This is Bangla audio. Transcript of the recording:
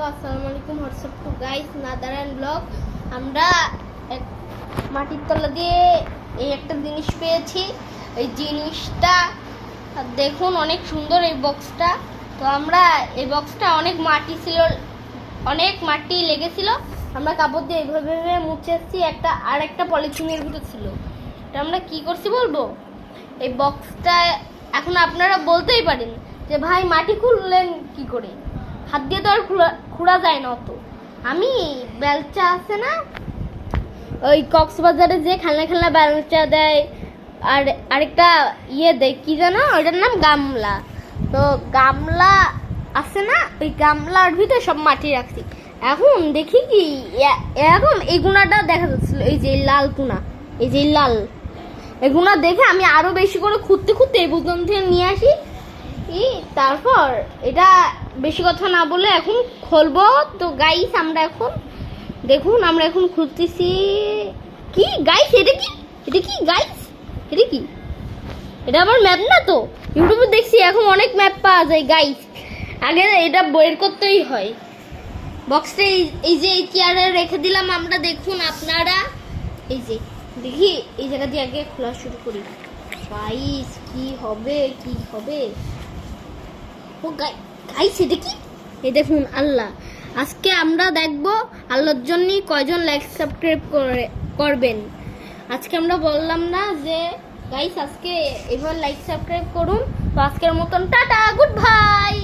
আসসালামু আলাইকুম হোয়াটসঅ্যাপ টু গাইস নাদারান ব্লগ। আমরা এক মাটির তলা দিয়ে এই একটা জিনিস পেয়েছি। এই জিনিসটা দেখুন, অনেক সুন্দর এই বক্সটা। তো আমরা এই বক্সটা অনেক মাটি ছিল, অনেক মাটি লেগেছিল। আমরা কাপড় দিয়ে এইভাবে মুছে এসেছি। আর একটা পলিথিনের ভিতর ছিল। এটা আমরা কি করছি বলবো? এই বক্সটা এখন আপনারা বলতেই পারেন যে ভাই মাটি খুললেন কি করে? হাত দিয়ে তো আর খুঁড়া যায় না অত। আমি বেলচা আছে না, ওই কক্সবাজারে যে খেলনা খেলনা বেলচা দেয়, আর আরেকটা দেয় কি জানো, ওইটার নাম গামলা। তো গামলা আছে না, ওই গামলার ভিতরে সব মাটি রাখছি। এখন দেখি কি এরকম এই গুণাটা দেখা যাচ্ছিল, এই যে লাল গুণা, এই যে লাল এগুলো দেখে আমি আরো বেশি করে খুঁড়তে খুঁড়তে এই পর্যন্ত নিয়ে আসি। তারপর এটা বেশি কথা না বলে এখন খুলবো। তো গাইস আমরা এখন দেখুন, আমরা এখন খুঁজতেছি। কি গাইস, এটা কি গাইস, এটা কি? এটা আমার ম্যাপ না তো, ইউটিউবে দেখছি এখন অনেক ম্যাপ পাওয়া যায় গাইস। আগে এটা বের করতেই হয়। বক্সটা এই যে চেয়ারে রেখে দিলাম আমরা। দেখুন আপনারা, এই যে দেখি এই জায়গা দিয়ে আগে খোলা শুরু করি। গাইস কি হবে? ও গাইস এটা কি? এই দেখুন আল্লাহ, আজকে আমরা দেখবো আল্লাহর জন্য কয়জন লাইক সাবস্ক্রাইব করবেন। আজকে আমরা বললাম না যে গাইস আজকে এবার লাইক সাবস্ক্রাইব করুন। তো আজকের মতন টাটা, গুড বাই।